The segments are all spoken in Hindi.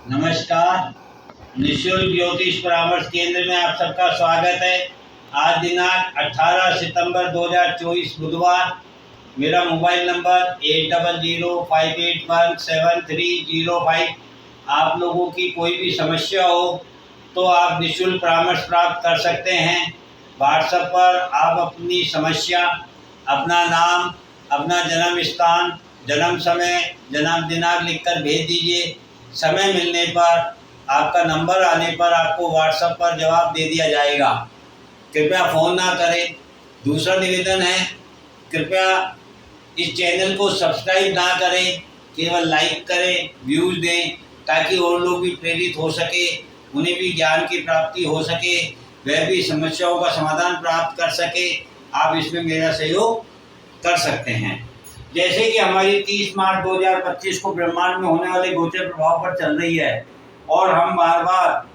नमस्कार। निःशुल्क ज्योतिष परामर्श केंद्र में आप सबका स्वागत है। आज दिनांक 18 सितंबर 2024 बुधवार। मेरा मोबाइल नंबर 8005817305। आप लोगों की कोई भी समस्या हो तो आप निःशुल्क परामर्श प्राप्त कर सकते हैं। व्हाट्सएप पर आप अपनी समस्या, अपना नाम, अपना जन्म स्थान, जन्म समय, जन्म दिनांक लिखकर भेज दीजिए। समय मिलने पर, आपका नंबर आने पर आपको व्हाट्सएप पर जवाब दे दिया जाएगा। कृपया फ़ोन ना करें। दूसरा निवेदन है, कृपया इस चैनल को सब्सक्राइब ना करें, केवल लाइक करें, व्यूज़ दें, ताकि और लोग भी प्रेरित हो सके, उन्हें भी ज्ञान की प्राप्ति हो सके, वह भी समस्याओं का समाधान प्राप्त कर सके। आप इसमें मेरा सहयोग कर सकते हैं। जैसे कि हमारी 30 मार्च 2025 को ब्रह्मांड में होने वाले गोचर प्रभाव पर चल रही है, और हम बार बार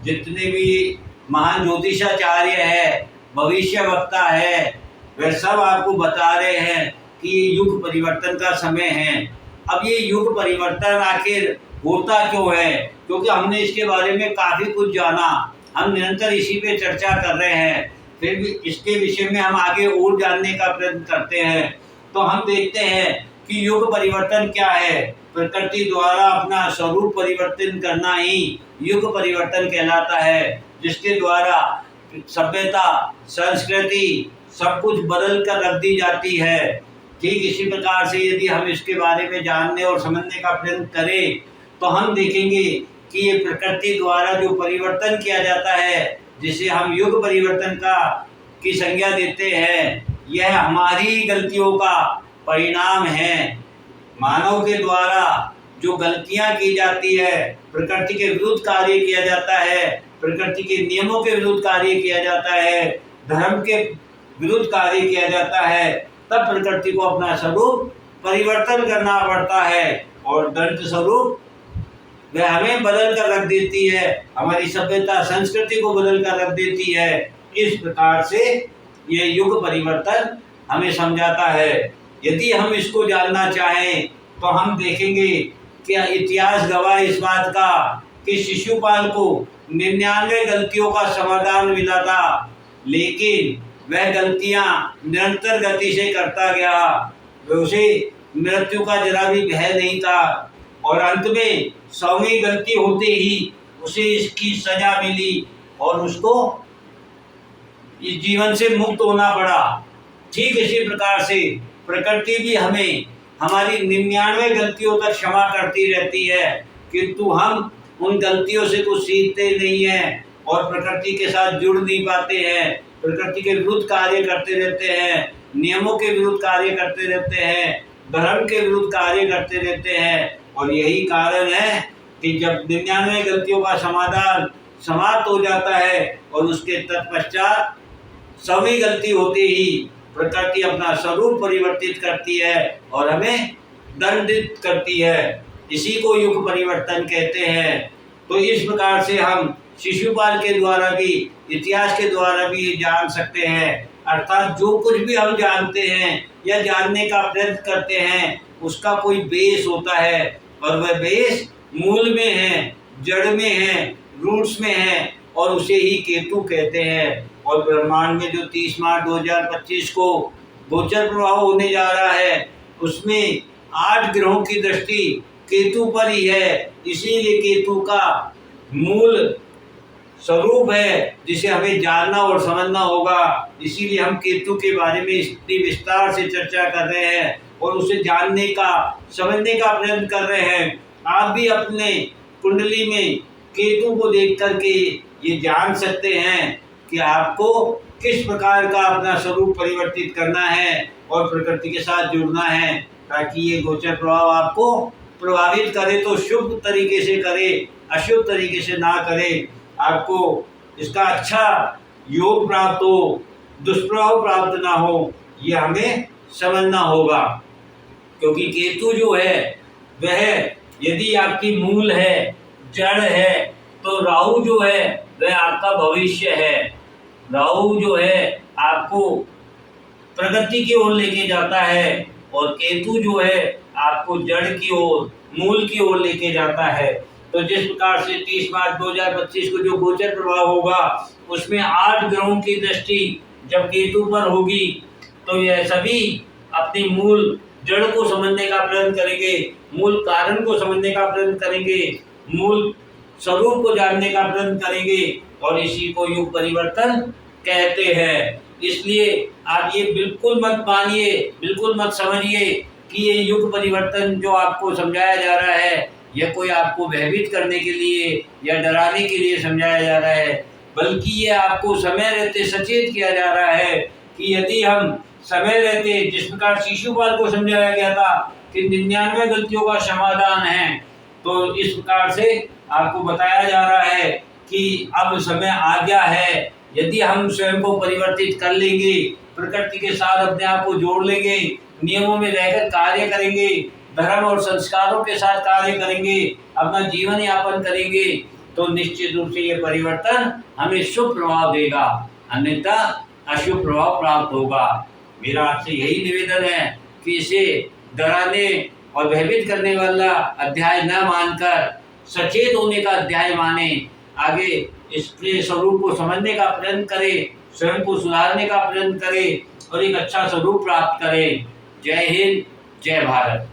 जितने भी महान ज्योतिषाचार्य है, भविष्य वक्ता है, वे सब आपको बता रहे हैं कि ये युग परिवर्तन का समय है। अब ये युग परिवर्तन आखिर होता क्यों है? क्योंकि हमने इसके बारे में काफ़ी कुछ जाना, हम निरंतर इसी पे चर्चा कर रहे हैं, फिर भी इसके विषय में हम आगे और जानने का प्रयत्न करते हैं। तो हम देखते हैं कि युग परिवर्तन क्या है। प्रकृति द्वारा अपना स्वरूप परिवर्तन करना ही युग परिवर्तन कहलाता है, जिसके द्वारा सभ्यता, संस्कृति सब कुछ बदल कर रख दी जाती है। ठीक इसी प्रकार से यदि हम इसके बारे में जानने और समझने का प्रयत्न करें तो हम देखेंगे कि ये प्रकृति द्वारा जो परिवर्तन किया जाता है, जिसे हम युग परिवर्तन की संज्ञा देते हैं, यह हमारी गलतियों का परिणाम है। मानव के द्वारा जो गलतियां की जाती है, प्रकृति के विरुद्ध कार्य किया जाता है, प्रकृति के नियमों के विरुद्ध कार्य किया जाता है, धर्म के विरुद्ध कार्य किया जाता है, तब प्रकृति को अपना स्वरूप परिवर्तन करना पड़ता है, और दंत स्वरूप वह हमें बदल कर रख देती है, हमारी सभ्यता संस्कृति को बदल कर रख देती है। इस प्रकार से ये युग परिवर्तन हमें समझाता है। यदि हम इसको जानना चाहें तो हम देखेंगे कि इतिहास गवाह इस बात का कि शिशुपाल को 99 गलतियों का समाधान मिला था, लेकिन वह गलतियां निरंतर गति से करता गया। उसे मृत्यु का जरा भी भय नहीं था, और अंत में 100वीं गलती होते ही उसे इसकी सजा मिली और उसको इस जीवन से मुक्त होना पड़ा। ठीक इसी प्रकार से प्रकृति भी हमें हमारी 99 गलतियों तक क्षमा करती रहती है, किंतु हम उन गलतियों से कुछ सीखते नहीं हैं और प्रकृति के साथ जुड़ नहीं पाते हैं। प्रकृति के विरुद्ध कार्य करते रहते हैं, नियमों के विरुद्ध कार्य करते रहते हैं, धर्म के विरुद्ध कार्य करते रहते हैं, और यही कारण है कि जब 99 गलतियों का समाधान समाप्त हो जाता है और उसके तत्पश्चात 100वीं गलती होते ही प्रकृति अपना स्वरूप परिवर्तित करती है और हमें दंडित करती है। इसी को युग परिवर्तन कहते हैं। तो इस प्रकार से हम शिशुपाल के द्वारा भी, इतिहास के द्वारा भी जान सकते हैं। अर्थात जो कुछ भी हम जानते हैं या जानने का प्रयत्न करते हैं, उसका कोई बेस होता है, और वह बेस मूल में है, जड़ में है, रूट्स में है, और उसे ही केतु कहते हैं। और ब्रह्मांड में जो 30 मार्च 2025 को गोचर प्रभाव होने जा रहा है, उसमें 8 ग्रहों की दृष्टि केतु पर ही है। इसीलिए केतु का मूल स्वरूप है, जिसे हमें जानना और समझना होगा। इसीलिए हम केतु के बारे में इतनी विस्तार से चर्चा कर रहे हैं और उसे जानने का, समझने का प्रयत्न कर रहे हैं। आप भी अपने कुंडली में केतु को देख करके ये जान सकते हैं कि आपको किस प्रकार का अपना स्वरूप परिवर्तित करना है और प्रकृति के साथ जुड़ना है, ताकि ये गोचर प्रभाव आपको प्रभावित करे तो शुभ तरीके से करे, अशुभ तरीके से ना करे। आपको इसका अच्छा योग प्राप्त हो, दुष्प्रभाव प्राप्त ना हो, ये हमें समझना होगा। क्योंकि केतु जो है वह यदि आपकी मूल है, जड़ है, तो राहु जो है वह आपका भविष्य है। राहु जो है आपको प्रगति की ओर लेके जाता है, और केतु जो है आपको जड़ की ओर, मूल की ओर लेके जाता है। तो जिस प्रकार से 30 मार्च 2025 को जो गोचर प्रभाव होगा उसमें 8 ग्रहों की दृष्टि जब केतु पर होगी तो यह सभी अपनी मूल जड़ को समझने का प्रयत्न करेंगे, मूल कारण को समझने का प्रयत्न करेंगे, मूल स्वरूप को जानने का प्रयत्न करेंगे और इसी को युग परिवर्तन कहते हैं। इसलिए आप ये बिल्कुल मत मानिए, बिल्कुल मत समझिए कि ये युग परिवर्तन जो आपको समझाया जा रहा है यह कोई आपको भयभीत करने के लिए या डराने के लिए समझाया जा रहा है, बल्कि ये आपको समय रहते सचेत किया जा रहा है कि यदि हम समय रहते, जिस प्रकार शिशुपाल को समझाया गया था कि 99 गलतियों का समाधान है, तो इस प्रकार से आपको बताया जा रहा है कि अब समय आ गया है। यदि हम स्वयं को परिवर्तित कर लेंगे, प्रकृति के साथ अपने आप को जोड़ लेंगे, नियमों में रहकर कार्य करेंगे, धर्म और संस्कारों के साथ कार्य करेंगे, अपना जीवन यापन करेंगे, तो निश्चित रूप से ये परिवर्तन हमें शुभ प्रभाव देगा, अन्यथा अशुभ प्रभाव प्राप्त होगा। मेरा आपसे यही निवेदन है कि इसे डराने और भयभीत करने वाला अध्याय न मानकर सचेत होने का अध्याय माने, आगे इसके स्वरूप को समझने का प्रयत्न करें, स्वयं को सुधारने का प्रयत्न करें और एक अच्छा स्वरूप प्राप्त करें। जय हिंद, जय भारत।